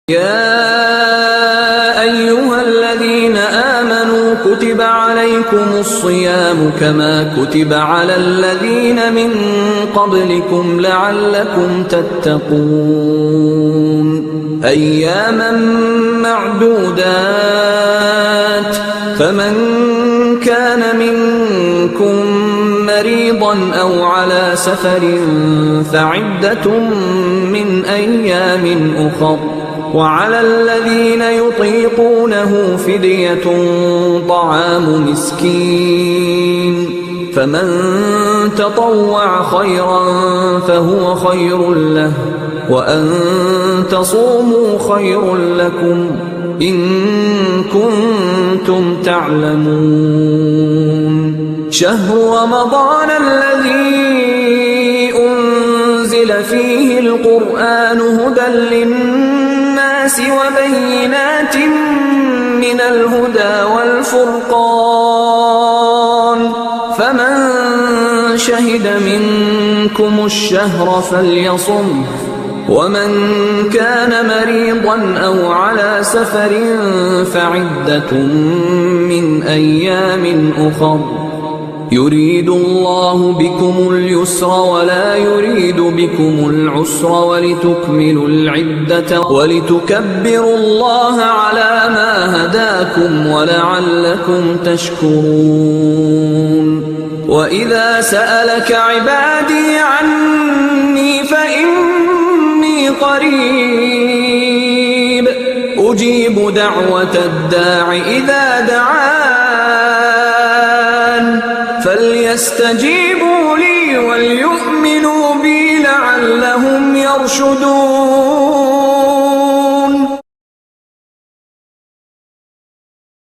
يا أيها الذين آمنوا كتب عليكم الصيام كما كتب على الذين من قبلكم لعلكم تتقون أياما معدودات فمن كان منكم مريضا أو على سفر فعدة من أيام أخر وعلى الذين يطيقونه فدية طعام مسكين فمن تطوع خيرا فهو خير له وأن تصوموا خير لكم إن كنتم تعلمون شهر رمضان الذي أنزل فيه القرآن هدى للناس وبينات من الهدى والفرقان فمن شهد منكم الشهر فليصمه ومن كان مريضا أو على سفر فعدة من أيام أخر يريد الله بكم اليسر ولا يريد بكم العسر ولتكملوا العدة ولتكبروا الله على ما هداكم ولعلكم تشكرون وإذا سألك عبادي عني فإني قريب أجيب دعوة الداع إذا دعان فليستجيبوا لي وليؤمنوا بي لعلهم يرشدون